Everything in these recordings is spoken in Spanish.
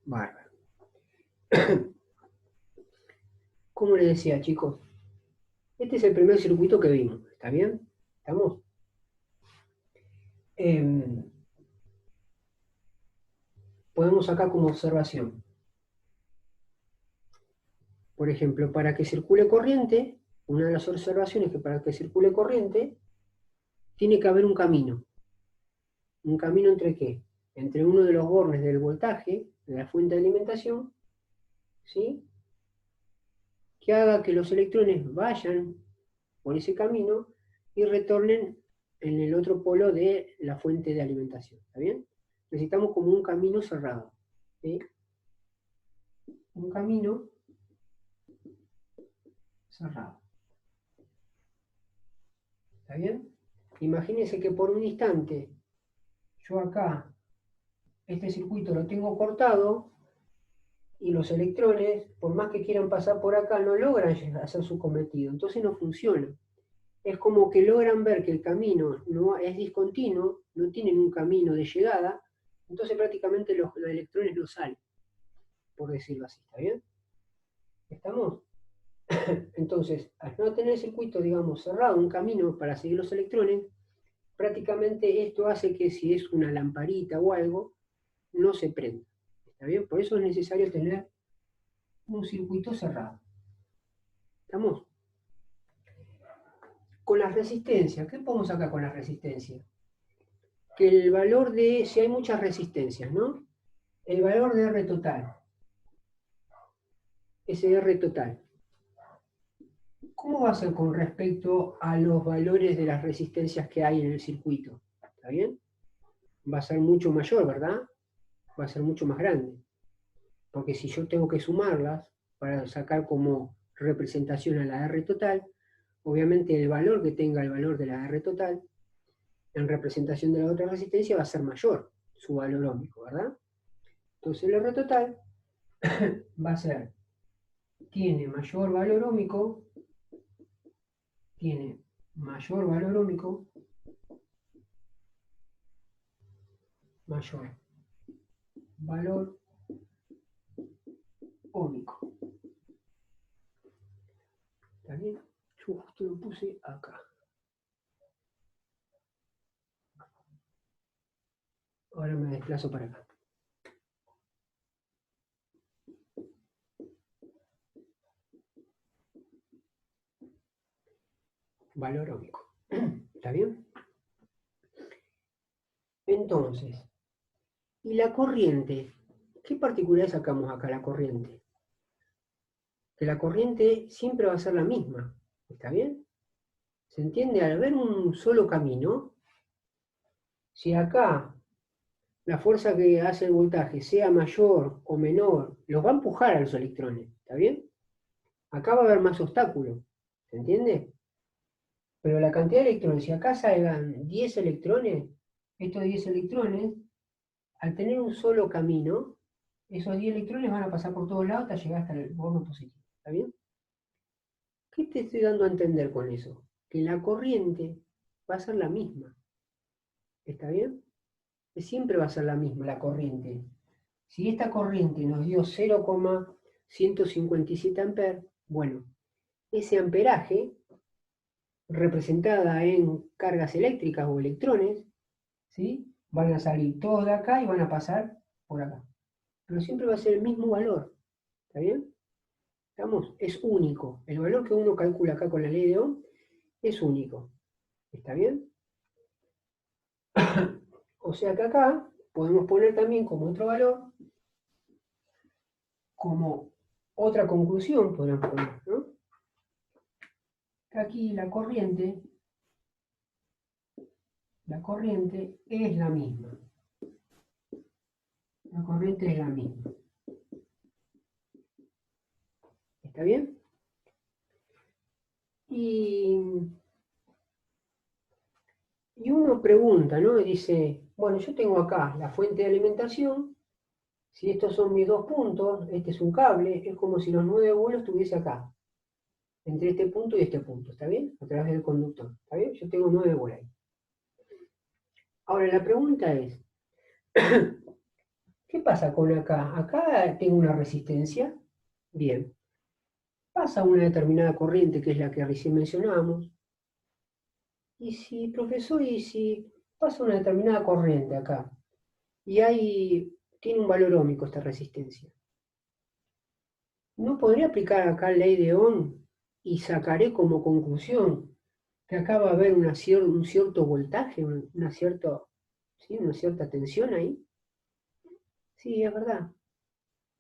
Bárbaro. Como les decía, chicos, este es el primer circuito que vimos, ¿está bien? ¿Estamos? Podemos sacar como observación. Por ejemplo, para que circule corriente, una de las observaciones es que para que circule corriente, tiene que haber un camino. ¿Un camino entre qué? Entre uno de los bornes del voltaje, de la fuente de alimentación, ¿sí? Que haga que los electrones vayan por ese camino y retornen en el otro polo de la fuente de alimentación, ¿está bien? Necesitamos como un camino cerrado, ¿sí? Un camino cerrado, ¿está bien? Imagínense que por un instante yo acá este circuito lo tengo cortado y los electrones, por más que quieran pasar por acá, no logran hacer su cometido, entonces no funciona. Es como que logran ver que el camino no es discontinuo, no tienen un camino de llegada, entonces prácticamente los electrones no salen, por decirlo así, ¿está bien? ¿Estamos? Entonces, al no tener el circuito, digamos, cerrado, un camino para seguir los electrones, prácticamente esto hace que si es una lamparita o algo, no se prenda. ¿Está bien? Por eso es necesario tener un circuito cerrado. ¿Estamos? Con las resistencias, ¿qué podemos sacar con las resistencias? Que el valor de, si hay muchas resistencias, ¿no? El valor de R total, ese R total, ¿cómo va a ser con respecto a los valores de las resistencias que hay en el circuito? ¿Está bien? Va a ser mucho mayor, ¿verdad? Va a ser mucho más grande. Porque si yo tengo que sumarlas para sacar como representación a la R total, obviamente el valor que tenga el valor de la R total en representación de la otra resistencia va a ser mayor, su valor óhmico, ¿verdad? Entonces el R total va a ser, tiene mayor valor óhmico, mayor valor óhmico. ¿Está bien? Yo justo lo puse acá. Ahora me desplazo para acá. Valor óhmico. ¿Está bien? Entonces, ¿y la corriente? ¿Qué particularidad sacamos acá la corriente? Que la corriente siempre va a ser la misma. ¿Está bien? ¿Se entiende? Al haber un solo camino, si acá la fuerza que hace el voltaje sea mayor o menor, los va a empujar a los electrones. ¿Está bien? Acá va a haber más obstáculos. ¿Se entiende? Pero la cantidad de electrones, si acá salgan 10 electrones, estos 10 electrones, al tener un solo camino, esos 10 electrones van a pasar por todos lados hasta llegar hasta el borno positivo. ¿Está bien? ¿Qué te estoy dando a entender con eso? Que la corriente va a ser la misma. ¿Está bien? Que siempre va a ser la misma la corriente. Si esta corriente nos dio 0,157 amperes, bueno, ese amperaje, representada en cargas eléctricas o electrones, ¿sí? Van a salir todos de acá y van a pasar por acá. Pero siempre va a ser el mismo valor. ¿Está bien? ¿Estamos? Es único. El valor que uno calcula acá con la ley de Ohm es único. ¿Está bien? O sea que acá podemos poner también como otro valor, como otra conclusión, podemos poner, ¿no? Aquí la corriente es la misma. La corriente es la misma. ¿Está bien? Y uno pregunta, ¿no? Y dice, bueno, yo tengo acá la fuente de alimentación, si estos son mis dos puntos, este es un cable, es como si los 9 vuelos estuviese acá, entre este punto y este punto, ¿está bien? A través del conductor, ¿está bien? Yo tengo 9 vuelos ahí. Ahora la pregunta es, ¿Qué pasa con acá? Acá tengo una resistencia. Bien. Pasa una determinada corriente, que es la que recién mencionábamos. Y si, profesor, y si pasa una determinada corriente acá, y tiene un valor óhmico esta resistencia, ¿no podría aplicar acá la ley de Ohm y sacaré como conclusión que acá va a haber un cierto voltaje, ¿sí? Una cierta tensión ahí? Sí, es verdad.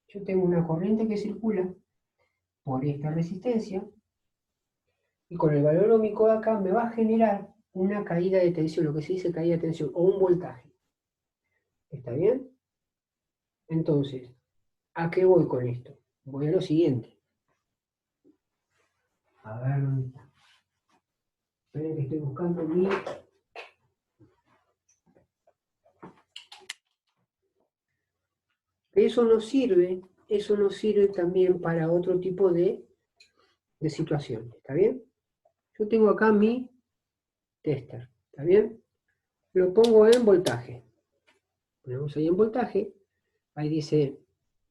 Yo tengo una corriente que circula por esta resistencia y con el valor óhmico de acá me va a generar una caída de tensión, lo que se dice caída de tensión, o un voltaje. ¿Está bien? Entonces, ¿a qué voy con esto? Voy a lo siguiente. A ver, ¿dónde está? Esperen que estoy buscando mi... Eso nos sirve también para otro tipo de situación. ¿Está bien? Yo tengo acá mi tester. ¿Está bien? Lo pongo en voltaje. Ponemos ahí en voltaje. Ahí dice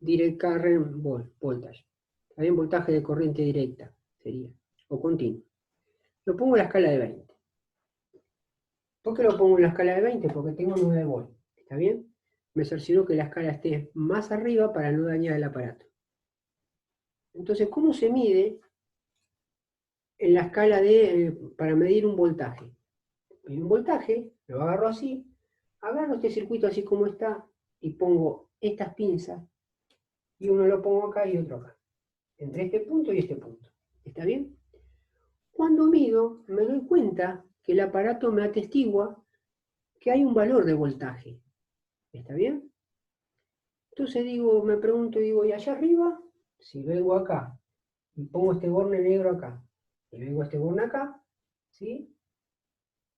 direct current voltage. ¿Está bien? Voltaje de corriente directa sería. O continua. Lo pongo en la escala de 20. ¿Por qué lo pongo en la escala de 20? Porque tengo 9 volt. ¿Está bien? Me cercioro que la escala esté más arriba para no dañar el aparato. Entonces, ¿cómo se mide en la escala para medir un voltaje? Un voltaje, lo agarro así, agarro este circuito así como está y pongo estas pinzas y uno lo pongo acá y otro acá, entre este punto y este punto. ¿Está bien? Cuando mido, me doy cuenta que el aparato me atestigua que hay un valor de voltaje. ¿Está bien? Entonces me pregunto, ¿y allá arriba? Si vengo acá y pongo este borne negro acá y vengo este borne acá, ¿sí?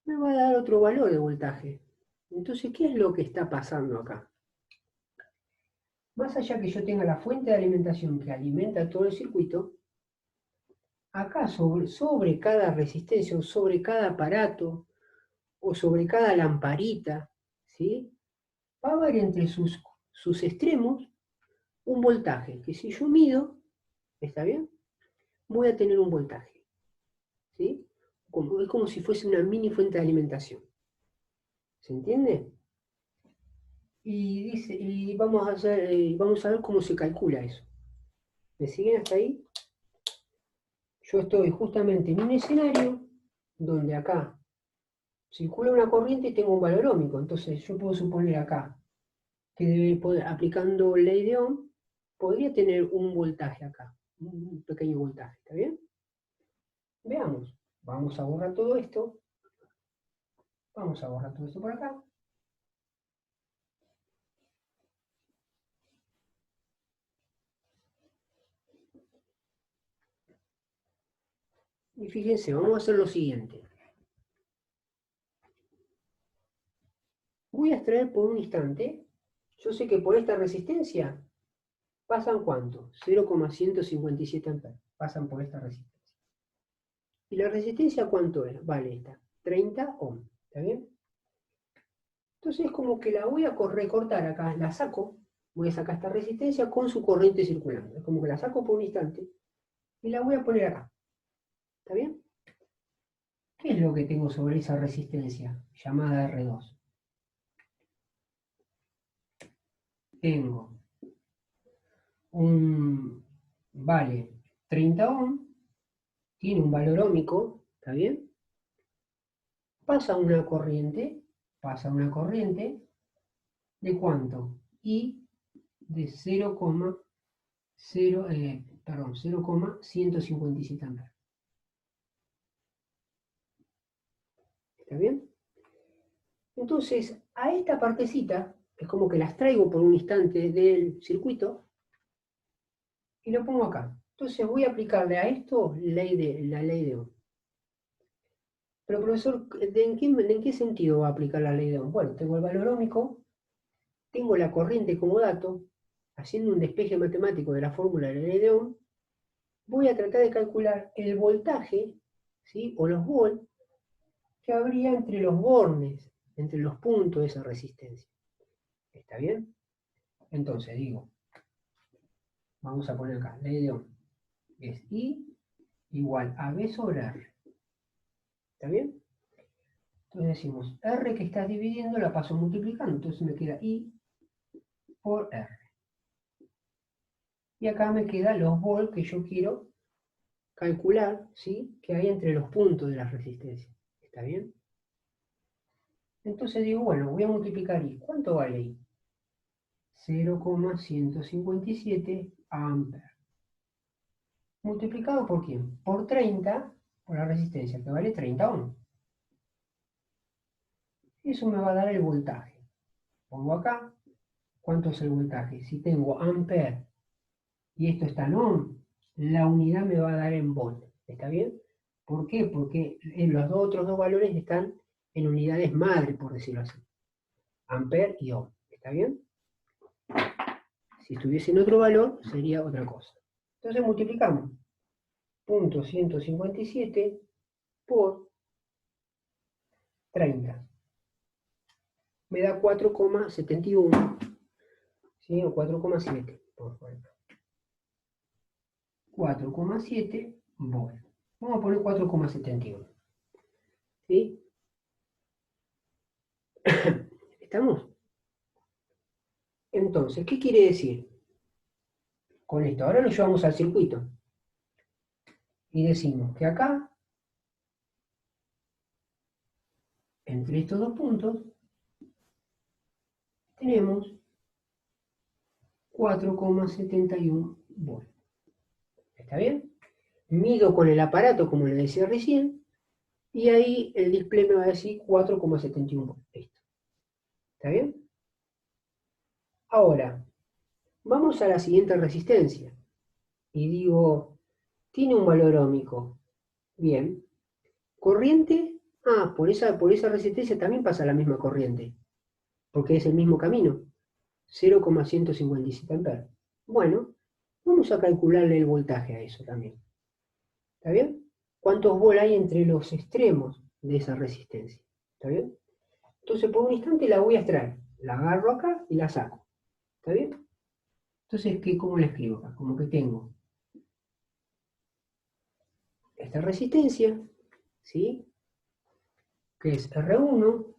Me va a dar otro valor de voltaje. Entonces, ¿qué es lo que está pasando acá? Más allá que yo tenga la fuente de alimentación que alimenta todo el circuito, acá sobre cada resistencia o sobre cada aparato o sobre cada lamparita, ¿sí? Va a haber entre sus extremos un voltaje, que si yo mido, ¿está bien? Voy a tener un voltaje, ¿sí? Es como si fuese una mini fuente de alimentación. ¿Se entiende? Y vamos a ver cómo se calcula eso. ¿Me siguen hasta ahí? Yo estoy justamente en un escenario donde acá circula una corriente y tengo un valor óhmico. Entonces yo puedo suponer acá que aplicando ley de Ohm, podría tener un voltaje acá, un pequeño voltaje, ¿está bien? Veamos. Vamos a borrar todo esto. Vamos a borrar todo esto por acá. Y fíjense, vamos a hacer lo siguiente. Voy a extraer por un instante. Yo sé que por esta resistencia pasan ¿cuánto? 0,157 amperes. Pasan por esta resistencia. ¿Y la resistencia cuánto es? Vale, esta. 30 ohm. ¿Está bien? Entonces es como que la voy a recortar acá. La saco. Voy a sacar esta resistencia con su corriente circulando. Es como que la saco por un instante y la voy a poner acá. ¿Está bien? ¿Qué es lo que tengo sobre esa resistencia llamada R2? Tengo vale 30 ohm, tiene un valor óhmico, ¿está bien? Pasa una corriente, ¿de cuánto? Y de 0,157 amperes. ¿Está bien? Entonces, a esta partecita, es como que las traigo por un instante del circuito y lo pongo acá. Entonces voy a aplicarle a esto la ley de Ohm. Pero profesor, ¿en qué sentido va a aplicar la ley de Ohm? Bueno, tengo el valor óhmico, tengo la corriente como dato, haciendo un despeje matemático de la fórmula de la ley de Ohm, voy a tratar de calcular el voltaje, ¿sí? O los volts que habría entre los bornes, entre los puntos de esa resistencia. ¿Está bien? Entonces digo, vamos a poner acá, ley de Ohm es I igual a B sobre R. ¿Está bien? Entonces decimos, R que estás dividiendo la paso multiplicando, entonces me queda I por R. Y acá me quedan los volts que yo quiero calcular, ¿sí?, que hay entre los puntos de la resistencia. ¿Está bien? Entonces digo, bueno, voy a multiplicar I. ¿Cuánto vale I? 0,157 amperes. ¿Multiplicado por quién? Por 30, por la resistencia, que vale 30 ohms. Eso me va a dar el voltaje. Pongo acá, ¿cuánto es el voltaje? Si tengo amper y esto está en ohm, la unidad me va a dar en volt. ¿Está bien? ¿Por qué? Porque los otros dos valores están en unidades madre, por decirlo así. Amper y ohm. ¿Está bien? Si estuviese en otro valor, sería otra cosa. Entonces multiplicamos. 0,157 por 30. Me da 4,71. ¿Sí? O 4,7. 4,7 volts. Vamos a poner 4,71. ¿Sí? ¿Estamos? Entonces, ¿qué quiere decir con esto? Ahora lo llevamos al circuito. Y decimos que acá, entre estos dos puntos, tenemos 4,71 volts. ¿Está bien? Mido con el aparato, como le decía recién, y ahí el display me va a decir 4,71 volts. Listo. ¿Está bien? Ahora, vamos a la siguiente resistencia. Y digo, tiene un valor óhmico. Bien. Corriente. Ah, por esa resistencia también pasa la misma corriente. Porque es el mismo camino. 0,157 amperes. Bueno, vamos a calcularle el voltaje a eso también. ¿Está bien? ¿Cuántos volts hay entre los extremos de esa resistencia? ¿Está bien? Entonces por un instante la voy a extraer. La agarro acá y la saco. ¿Está bien? Entonces, ¿cómo la escribo acá? Como que tengo esta resistencia, ¿sí?, que es R1,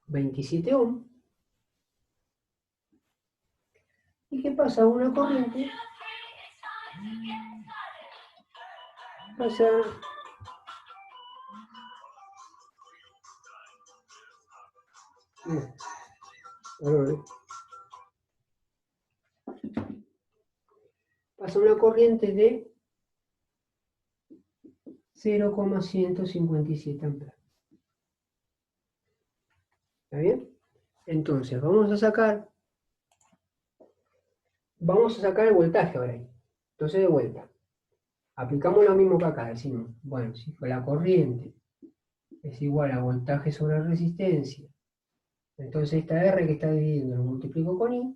27 ohm, y que pasa una corriente, pasa una corriente de 0,157 amperes. ¿Está bien? Entonces, vamos a sacar el voltaje ahora ahí. Entonces, de vuelta, aplicamos lo mismo que acá. Decimos, bueno, si la corriente es igual a voltaje sobre resistencia, entonces esta R que está dividiendo lo multiplico con I,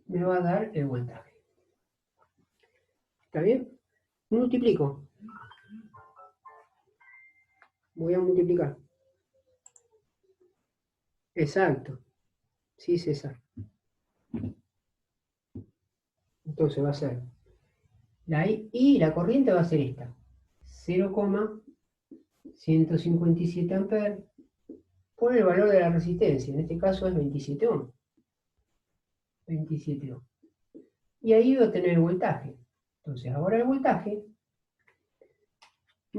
me va a dar el voltaje. ¿Está bien? Multiplico. Voy a multiplicar. Exacto. Sí, César. Entonces va a ser la I, y la corriente va a ser esta. 0,157 amperes por el valor de la resistencia. En este caso es 27 ohms. 27 ohms. Y ahí voy a tener el voltaje. Entonces ahora el voltaje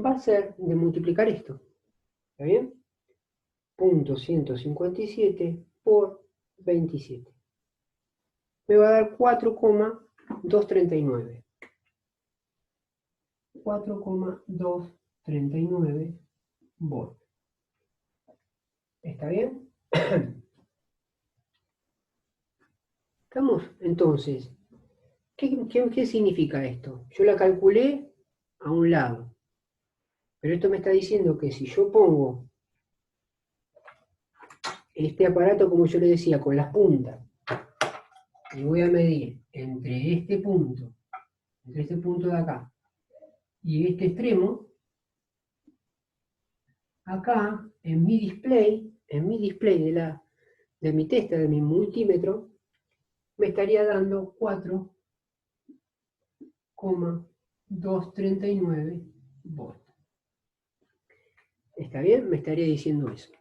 va a ser de multiplicar esto. ¿Está bien? 0,157 por 27. Me va a dar 4,239. 4,239 volts. ¿Está bien? ¿Estamos? Entonces, ¿qué significa esto? Yo la calculé a un lado. Pero esto me está diciendo que si yo pongo este aparato, como yo le decía, con las puntas, y voy a medir entre este punto de acá, y este extremo, acá, en mi display de mi testa, de mi multímetro, me estaría dando 4,239 volts. ¿Está bien? Me estaría diciendo eso.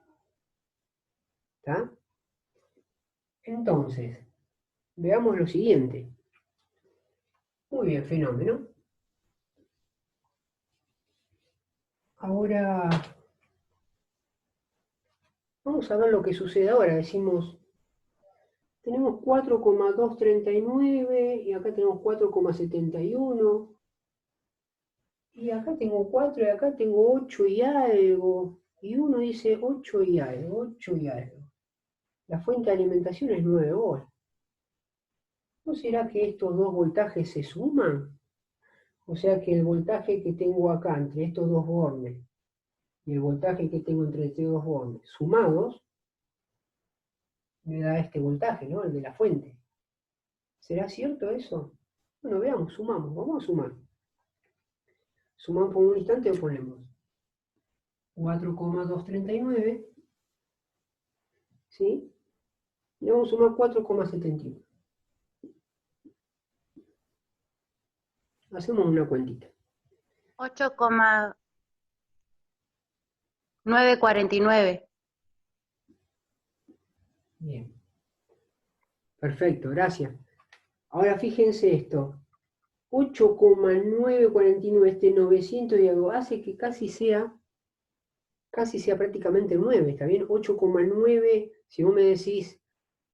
¿Está? Entonces, veamos lo siguiente. Muy bien, fenómeno. Ahora, vamos a ver lo que sucede ahora. Decimos, tenemos 4,239 y acá tenemos 4,71. Y acá tengo 4 y acá tengo 8 y algo. Y uno dice 8 y algo, 8 y algo. La fuente de alimentación es 9 volts. ¿No será que estos dos voltajes se suman? O sea que el voltaje que tengo acá entre estos dos bornes y el voltaje que tengo entre estos dos bornes sumados me da este voltaje, ¿no? El de la fuente. ¿Será cierto eso? Bueno, veamos, sumamos, vamos a sumar. Sumamos por un instante o ponemos 4,239, ¿sí? Y vamos a sumar 4,71. Hacemos una cuentita. 8,949. Bien. Perfecto, gracias. Ahora fíjense esto. 8,949, este 900 y algo, hace que casi sea prácticamente 9, ¿está bien? 8,9, si vos me decís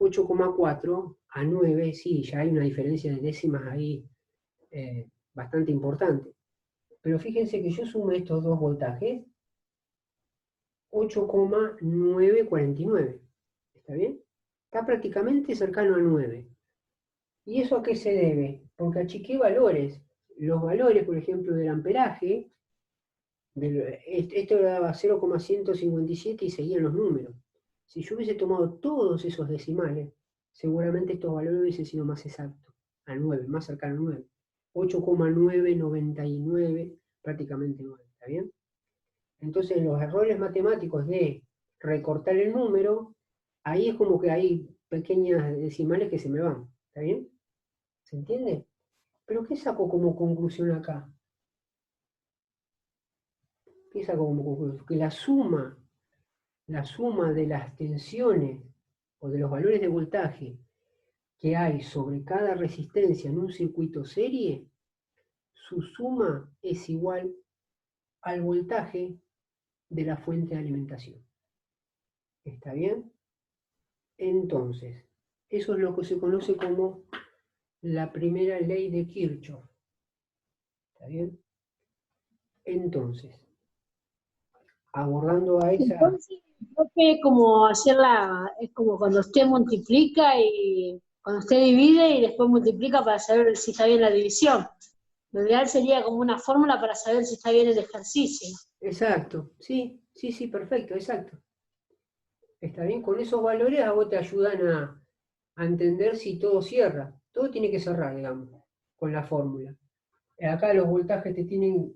8,4 a 9, sí, ya hay una diferencia de décimas ahí bastante importante. Pero fíjense que yo sumo estos dos voltajes, 8,949, ¿está bien? Está prácticamente cercano a 9. ¿Y eso a qué se debe? Porque achiqué valores. Los valores, por ejemplo, del amperaje, esto daba 0,157 y seguían los números. Si yo hubiese tomado todos esos decimales, seguramente estos valores hubiesen sido más exactos, a 9, más cercano a 9. 8,999, prácticamente 9, ¿está bien? Entonces los errores matemáticos de recortar el número, ahí es como que hay pequeñas decimales que se me van, ¿está bien? ¿Se entiende? ¿Pero qué saco como conclusión acá? ¿Qué saco como conclusión? Que la suma de las tensiones o de los valores de voltaje que hay sobre cada resistencia en un circuito serie, su suma es igual al voltaje de la fuente de alimentación. ¿Está bien? Entonces, eso es lo que se conoce como la primera ley de Kirchhoff. ¿Está bien? Entonces, abordando a esa... Entonces, creo que como hacerla, es como cuando usted multiplica y cuando usted divide y después multiplica para saber si está bien la división. Lo ideal sería como una fórmula para saber si está bien el ejercicio. Exacto, sí, perfecto, exacto. Está bien, con esos valores a vos te ayudan a entender si todo cierra. Todo tiene que cerrar, digamos, con la fórmula. Acá los voltajes te tienen...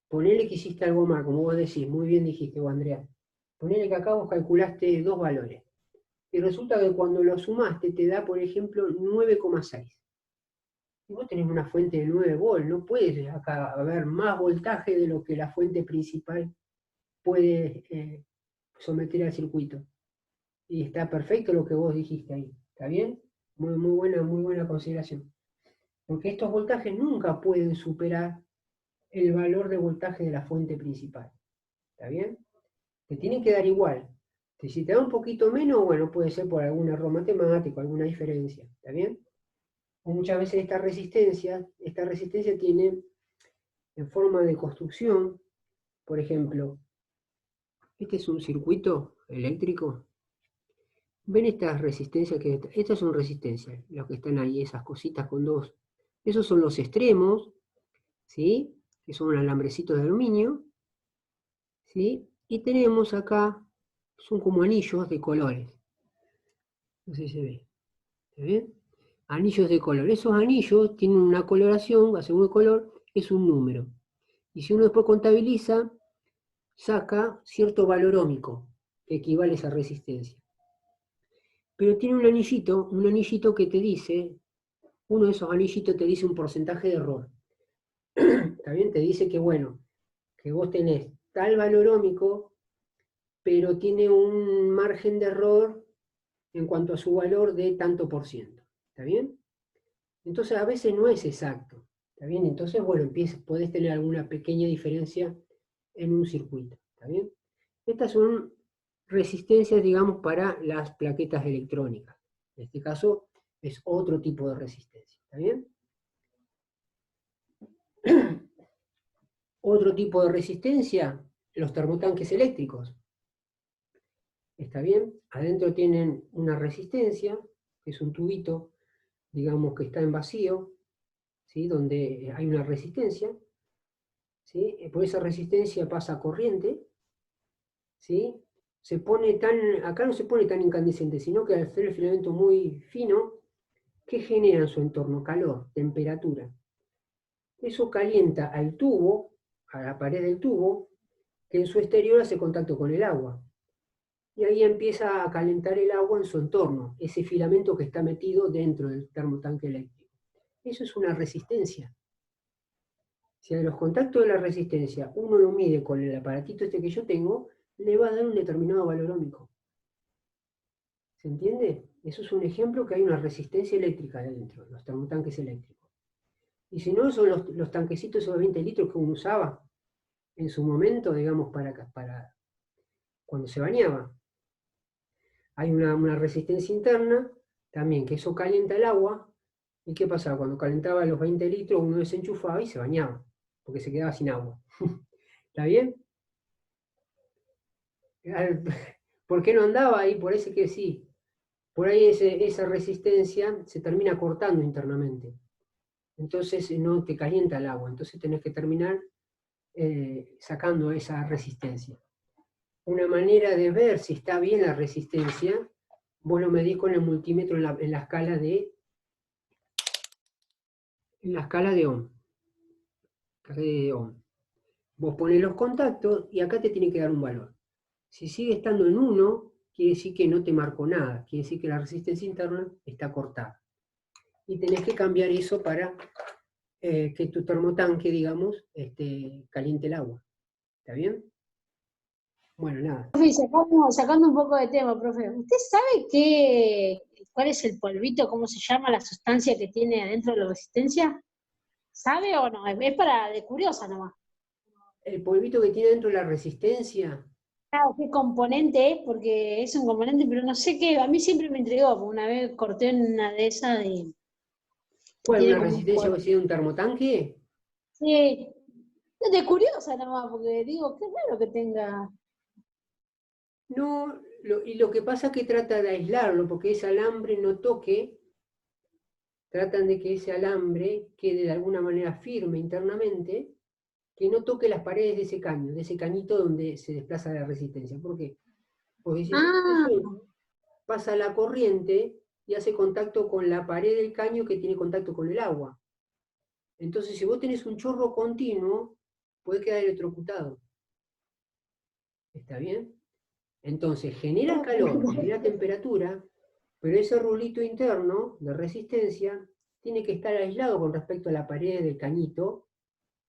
Ponele que hiciste algo mal, como vos decís, muy bien dijiste vos, Andrea. Ponele que acá vos calculaste dos valores. Y resulta que cuando lo sumaste te da, por ejemplo, 9,6. Y vos tenés una fuente de 9 volts, no puedes acá haber más voltaje de lo que la fuente principal puede someter al circuito. Y está perfecto lo que vos dijiste ahí, ¿está bien? Muy buena consideración. Porque estos voltajes nunca pueden superar el valor de voltaje de la fuente principal, ¿está bien? Te tienen que dar igual. Si te da un poquito menos, bueno, puede ser por algún error matemático, alguna diferencia, ¿está bien? O muchas veces esta resistencia tiene en forma de construcción, por ejemplo, este es un circuito eléctrico. ¿Ven estas resistencias que estas son resistencias, los que están ahí, esas cositas con dos? Esos son los extremos, ¿sí? Que son alambrecitos de aluminio, ¿sí? Y tenemos acá, son como anillos de colores. No sé si se ve. ¿Se ve? Anillos de color. Esos anillos tienen una coloración, según el color, es un número. Y si uno después contabiliza, saca cierto valor ómico, que equivale a esa resistencia. pero tiene un anillito que te dice, uno de esos anillitos te dice un porcentaje de error. ¿Está bien? Te dice que, bueno, que vos tenés tal valor ómico, pero tiene un margen de error en cuanto a su valor de tanto por ciento. ¿Está bien? Entonces a veces no es exacto. ¿Está bien? Entonces, bueno, podés tener alguna pequeña diferencia en un circuito. ¿Está bien? Estas son resistencias, digamos, para las plaquetas electrónicas. En este caso es otro tipo de resistencia. ¿Está bien? Otro tipo de resistencia, los termotanques eléctricos. ¿Está bien? Adentro tienen una resistencia, que es un tubito, digamos que está en vacío, ¿sí? Donde hay una resistencia, ¿sí? Por esa resistencia pasa corriente, ¿sí? Acá no se pone tan incandescente, sino que al ser el filamento muy fino, ¿qué genera en su entorno? Calor, temperatura. Eso calienta al tubo, a la pared del tubo, que en su exterior hace contacto con el agua. Y ahí empieza a calentar el agua en su entorno, ese filamento que está metido dentro del termotanque eléctrico. Eso es una resistencia. Si a los contactos de la resistencia uno lo mide con el aparatito este que yo tengo, le va a dar un determinado valor ómico. ¿Se entiende? Eso es un ejemplo que hay una resistencia eléctrica dentro, los termotanques eléctricos. Y si no, son los tanquecitos esos de 20 litros que uno usaba en su momento, digamos, para cuando se bañaba. Hay una resistencia interna también, que eso calienta el agua. ¿Y qué pasaba? Cuando calentaba los 20 litros, uno desenchufaba y se bañaba, porque se quedaba sin agua. ¿Está bien? ¿Por qué no andaba ahí? Por eso que sí. Por ahí esa resistencia se termina cortando internamente. Entonces no te calienta el agua. Entonces tenés que terminar sacando esa resistencia. Una manera de ver si está bien la resistencia, vos lo medís con el multímetro en la escala de Ohm. Vos ponés los contactos y acá te tiene que dar un valor. Si sigue estando en 1, quiere decir que no te marcó nada, quiere decir que la resistencia interna está cortada. Y tenés que cambiar eso para que tu termotanque, digamos, caliente el agua. ¿Está bien? Bueno, nada. Profe, sacando un poco de tema, profe, ¿usted sabe cuál es el polvito, cómo se llama la sustancia que tiene adentro de la resistencia? ¿Sabe o no? Es para de curiosa nomás. El polvito que tiene dentro la resistencia. Claro, ¿qué componente es? Porque es un componente, pero no sé qué, a mí siempre me intrigó, porque una vez corté una de esas y ¿Cuál? tiene ¿Una como un resistencia polvo. que tiene un termotanque? Sí, es de curiosa nomás, porque digo, qué raro que tenga. No, y lo que pasa es que trata de aislarlo, porque ese alambre no toque, tratan de que ese alambre quede de alguna manera firme internamente, que no toque las paredes de ese cañito donde se desplaza la resistencia. ¿Por qué? Porque si toca Ah, eso, pasa la corriente y hace contacto con la pared del caño que tiene contacto con el agua. Entonces, si vos tenés un chorro continuo, puede quedar electrocutado. ¿Está bien? Entonces, genera calor, genera temperatura, pero ese rulito interno de resistencia tiene que estar aislado con respecto a la pared del cañito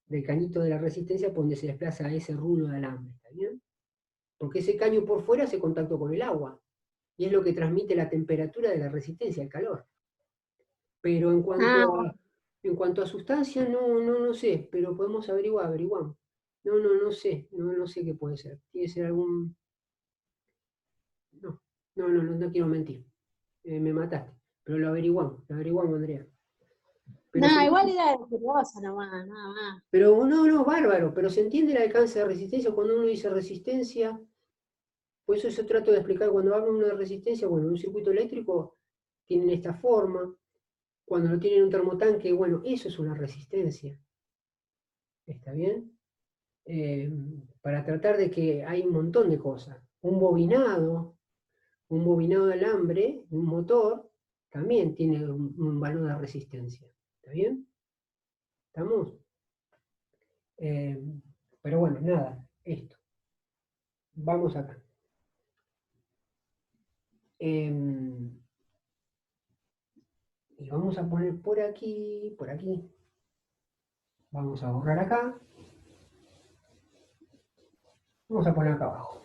de la resistencia por donde se desplaza ese rulo de alambre. ¿Está bien? Porque ese caño por fuera hace contacto con el agua y es lo que transmite la temperatura de la resistencia, el calor. Pero ah, en cuanto a sustancia, no sé, pero podemos averiguamos. No sé, no sé qué puede ser. Tiene que ser algún. No quiero mentir. Me mataste. Pero lo averiguamos, Andrea. Pero no, se igual entiende, era de curiosa nomás, nada más. pero no, bárbaro, pero se entiende el alcance de resistencia cuando uno dice resistencia. Por eso yo trato de explicar cuando hablo de una resistencia, bueno, un circuito eléctrico tienen esta forma. Cuando lo tienen en un termotanque, bueno, eso es una resistencia. ¿Está bien? Para tratar de que hay un montón de cosas. Un bobinado de alambre, un motor, también tiene un valor de resistencia. ¿Está bien? ¿Estamos? Eh, pero bueno, nada, esto. Vamos acá. Y vamos a poner por aquí, por aquí. Vamos a borrar acá. Vamos a poner acá abajo.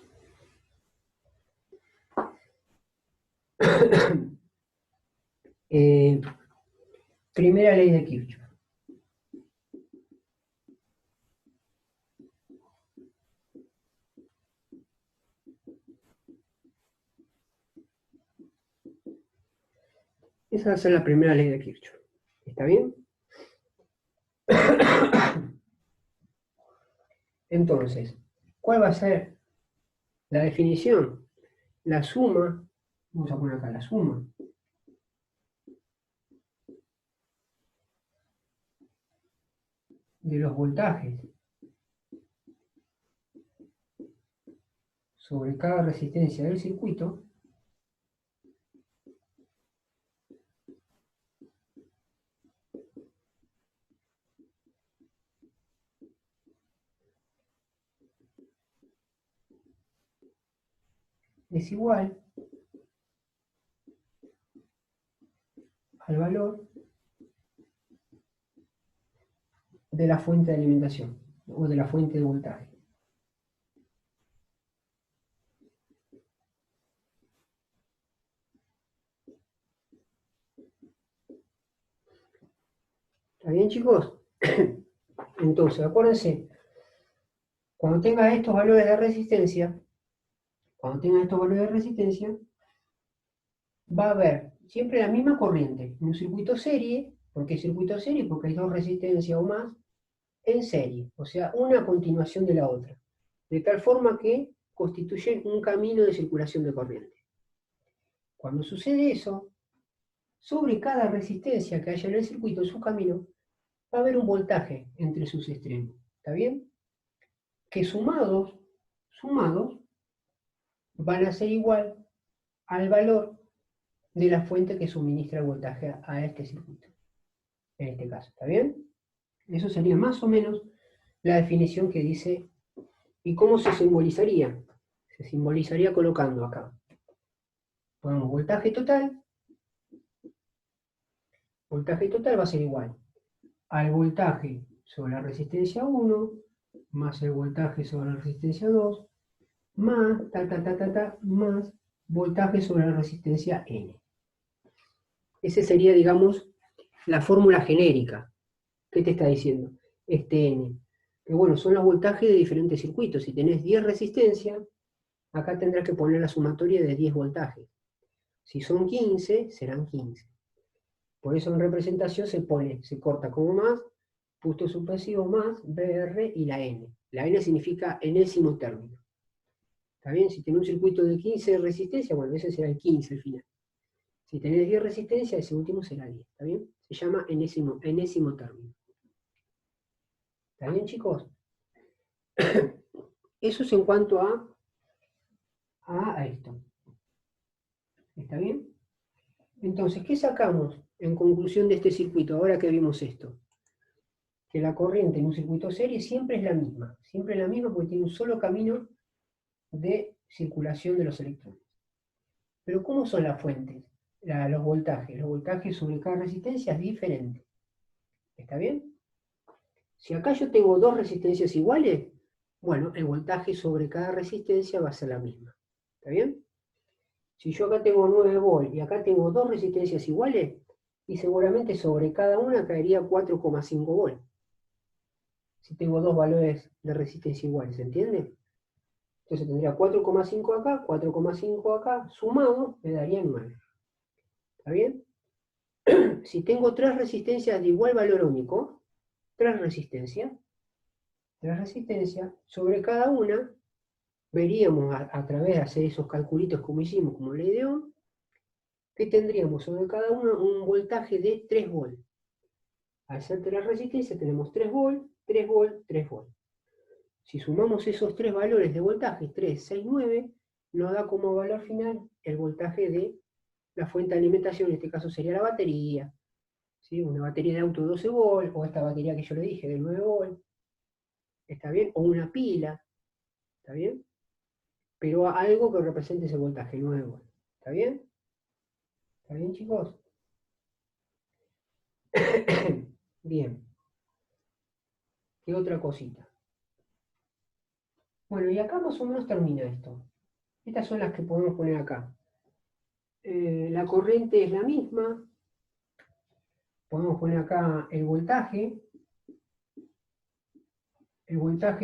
Primera ley de Kirchhoff. Esa va a ser la primera ley de Kirchhoff. ¿Está bien? Entonces, ¿cuál va a ser la definición? La suma, vamos a poner acá la suma de los voltajes sobre cada resistencia del circuito es igual al valor de la fuente de alimentación o de la fuente de voltaje. ¿Está bien, chicos? Entonces, acuérdense, cuando tenga estos valores de resistencia, va a haber siempre la misma corriente en un circuito serie. ¿Por qué circuito serie? Porque hay dos resistencias o más en serie, o sea, una a continuación de la otra, de tal forma que constituyen un camino de circulación de corriente. Cuando sucede eso, sobre cada resistencia que haya en el circuito, en su camino, va a haber un voltaje entre sus extremos. ¿Está bien? Que sumados van a ser igual al valor de la fuente que suministra el voltaje a este circuito. En este caso, ¿está bien? Eso sería más o menos la definición que dice. ¿Y cómo se simbolizaría? Se simbolizaría colocando acá. Ponemos voltaje total. Voltaje total va a ser igual al voltaje sobre la resistencia 1 más el voltaje sobre la resistencia 2 más más voltaje sobre la resistencia N. Esa sería, digamos, la fórmula genérica. ¿Qué te está diciendo? Este N. Que bueno, son los voltajes de diferentes circuitos. Si tenés 10 resistencias, acá tendrás que poner la sumatoria de 10 voltajes. Si son 15, serán 15. Por eso en representación se corta como más, punto suspensivo más, BR y la N. La N significa enésimo término. ¿Está bien? Si tenés un circuito de 15 de resistencia, bueno, ese será el 15 al final. Si tenés 10 resistencias, ese último será 10. ¿Está bien? Se llama enésimo término. ¿Está bien, chicos? Eso es en cuanto a esto. ¿Está bien? Entonces, ¿qué sacamos en conclusión de este circuito ahora que vimos esto? Que la corriente en un circuito serie siempre es la misma porque tiene un solo camino de circulación de los electrones. Pero ¿cómo son las fuentes? Los voltajes. Los voltajes sobre cada resistencia es diferente. ¿Está bien? Si acá yo tengo dos resistencias iguales, bueno, el voltaje sobre cada resistencia va a ser la misma. ¿Está bien? Si yo acá tengo 9 volt y acá tengo dos resistencias iguales, y seguramente sobre cada una caería 4,5 volt. Si tengo dos valores de resistencia iguales, ¿se entiende? Entonces tendría 4,5 acá, 4,5 acá, sumados me darían 9. ¿Está bien? Si tengo tres resistencias de igual valor ómico, tres resistencias, sobre cada una veríamos a través de hacer esos calculitos como hicimos, como ley de Ohm, que tendríamos sobre cada una un voltaje de 3 volt. Al ser tres resistencias tenemos 3 volt, 3 volt, 3 volt. Si sumamos esos tres valores de voltaje, 3, 6, 9, nos da como valor final el voltaje de la fuente de alimentación, en este caso sería la batería, ¿sí? Una batería de auto de 12 volt, o esta batería que yo le dije de 9 volt, ¿está bien? O una pila, ¿está bien? Pero algo que represente ese voltaje, 9 volt. ¿Está bien? ¿Está bien, chicos? Bien. ¿Qué otra cosita? Bueno, y acá más o menos termina esto. Estas son las que podemos poner acá. La corriente es la misma. Podemos poner acá el voltaje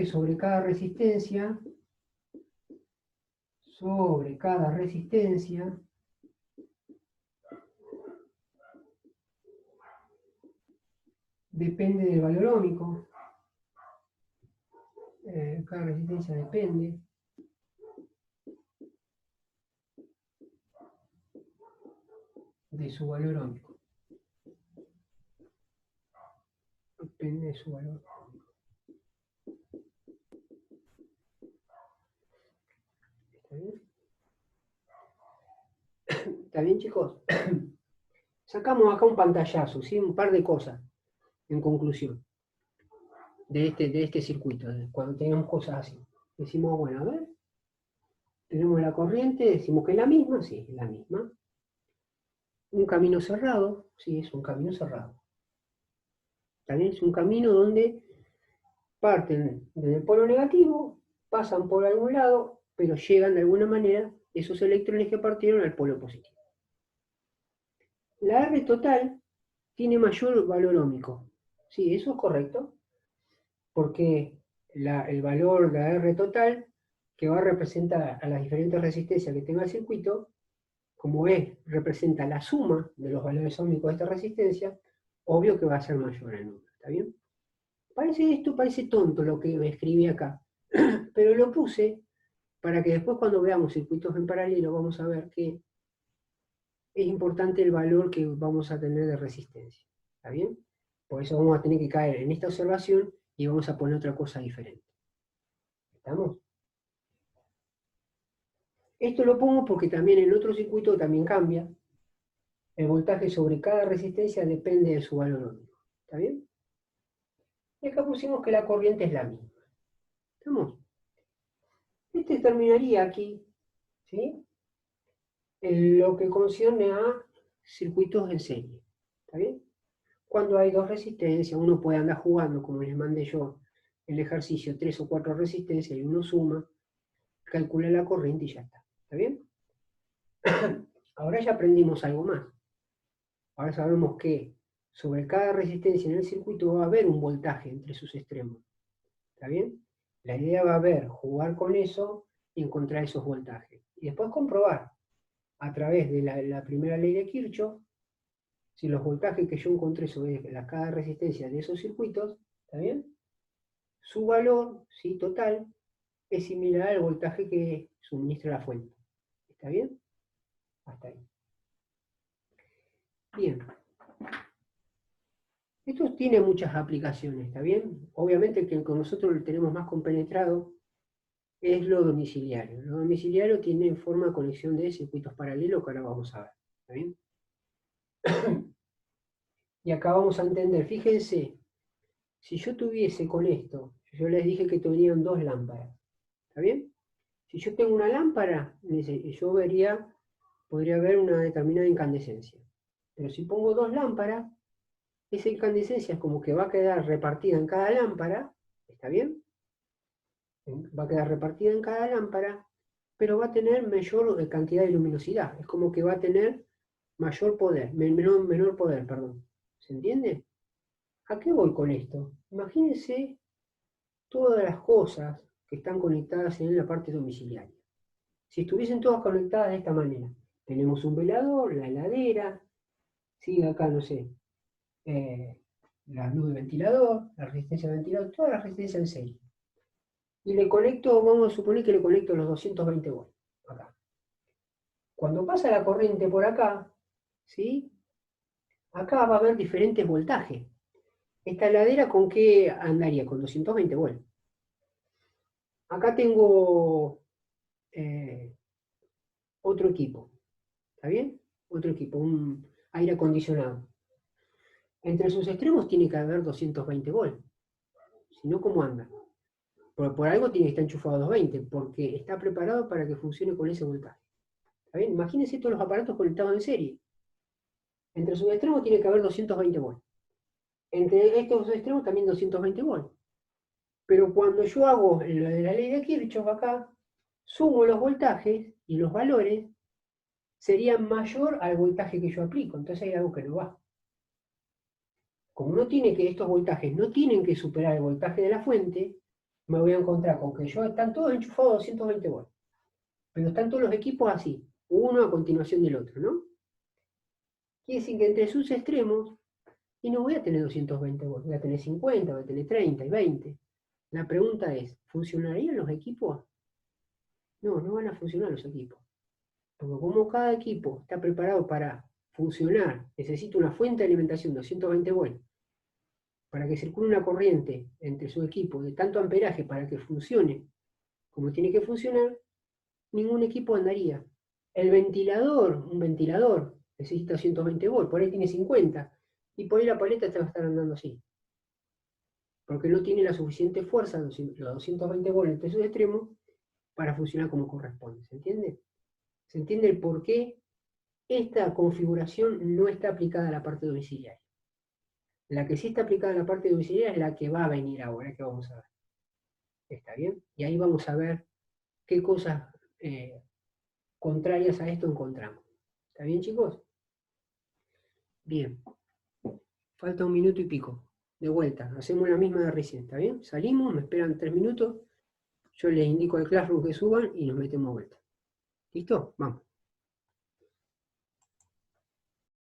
sobre cada resistencia, depende del valor ómico. Cada resistencia depende de su valor ómico. Depende de su valor ómico. ¿Está bien? ¿Está bien, chicos? Sacamos acá un pantallazo, ¿sí? Un par de cosas en conclusión de este circuito, cuando tenemos cosas así. Decimos, bueno, a ver, tenemos la corriente, decimos que es la misma, sí, es la misma. Un camino cerrado, sí, es un camino cerrado. También es un camino donde parten del polo negativo, pasan por algún lado, pero llegan de alguna manera esos electrones que partieron al polo positivo. La R total tiene mayor valor ómico. Sí, eso es correcto, porque el valor de la R total, que va a representar a las diferentes resistencias que tenga el circuito, como representa la suma de los valores ómicos de esta resistencia, obvio que va a ser mayor el número, ¿está bien? Parece tonto lo que me escribí acá, pero lo puse para que después cuando veamos circuitos en paralelo vamos a ver que es importante el valor que vamos a tener de resistencia, ¿está bien? Por eso vamos a tener que caer en esta observación y vamos a poner otra cosa diferente. ¿Estamos? Esto lo pongo porque también en otro circuito también cambia. El voltaje sobre cada resistencia depende de su valor ómico. ¿Está bien? Y acá pusimos que la corriente es la misma. ¿Estamos? Este terminaría aquí, ¿sí? En lo que concierne a circuitos en serie. ¿Está bien? Cuando hay dos resistencias, uno puede andar jugando, como les mandé yo, el ejercicio, 3 o 4 resistencias y uno suma, calcula la corriente y ya está. ¿Está bien? Ahora ya aprendimos algo más. Ahora sabemos que sobre cada resistencia en el circuito va a haber un voltaje entre sus extremos. ¿Está bien? La idea va a haber jugar con eso y encontrar esos voltajes. Y después comprobar a través de la primera ley de Kirchhoff si los voltajes que yo encontré sobre cada resistencia de esos circuitos, ¿está bien? Su valor, ¿sí? Total, es similar al voltaje que suministra la fuente. ¿Está bien? Hasta ahí. Bien. Esto tiene muchas aplicaciones, ¿está bien? Obviamente que con nosotros lo tenemos más compenetrado es lo domiciliario. Lo domiciliario tiene forma de conexión de circuitos paralelos que ahora vamos a ver. ¿Está bien? Y acá vamos a entender, fíjense, si yo tuviese con esto, yo les dije que tenían dos lámparas. ¿Está bien? Si yo tengo una lámpara, yo podría ver una determinada incandescencia. Pero si pongo dos lámparas, esa incandescencia es como que va a quedar repartida en cada lámpara, ¿está bien? Va a quedar repartida en cada lámpara, pero va a tener mayor cantidad de luminosidad. Es como que va a tener mayor poder, menor poder, perdón. ¿Se entiende? ¿A qué voy con esto? Imagínense todas las cosas que están conectadas en la parte domiciliaria. Si estuviesen todas conectadas de esta manera, tenemos un velador, la heladera, ¿sí? Acá, no sé, la luz de ventilador, la resistencia de ventilador, todas las resistencias en serie. Y le conecto, vamos a suponer que le conecto los 220 volts, acá. Cuando pasa la corriente por acá, ¿sí? Acá va a haber diferentes voltajes. Esta heladera, ¿con qué andaría? Con 220 volts. Acá tengo otro equipo, ¿está bien? Otro equipo, un aire acondicionado. Entre sus extremos tiene que haber 220 volts. Si no, ¿cómo anda? Por algo tiene que estar enchufado a 220, porque está preparado para que funcione con ese voltaje. ¿Está bien? Imagínense todos los aparatos conectados en serie. Entre sus extremos tiene que haber 220 volts. Entre estos dos extremos también 220 volts. Pero cuando yo hago lo de la ley de Kirchhoff acá, sumo los voltajes y los valores serían mayor al voltaje que yo aplico. Entonces hay algo que no va. Como no tiene que, estos voltajes no tienen que superar el voltaje de la fuente, me voy a encontrar con que están todos enchufados a 220 volts. Pero están todos los equipos así, uno a continuación del otro, ¿no? Quiere decir que entre sus extremos, y no voy a tener 220 volts, voy a tener 50, voy a tener 30 y 20. La pregunta es, ¿funcionarían los equipos? No, no van a funcionar los equipos. Porque como cada equipo está preparado para funcionar, necesita una fuente de alimentación de 220 volts, para que circule una corriente entre su equipo de tanto amperaje para que funcione como tiene que funcionar, ningún equipo andaría. El ventilador, un ventilador, necesita 120 volts, por ahí tiene 50, y por ahí la paleta te va a estar andando así. Porque no tiene la suficiente fuerza, los 220 volts entre sus extremos, para funcionar como corresponde. ¿Se entiende? ¿Se entiende el por qué esta configuración no está aplicada a la parte domiciliaria? La que sí está aplicada a la parte domiciliaria es la que va a venir ahora, que vamos a ver. ¿Está bien? Y ahí vamos a ver qué cosas contrarias a esto encontramos. ¿Está bien, chicos? Bien. Falta 1 minuto y pico. De vuelta. Hacemos la misma de recién. ¿Está bien? Salimos, me esperan 3 minutos. Yo les indico al Classroom que suban y nos metemos vuelta. ¿Listo? Vamos.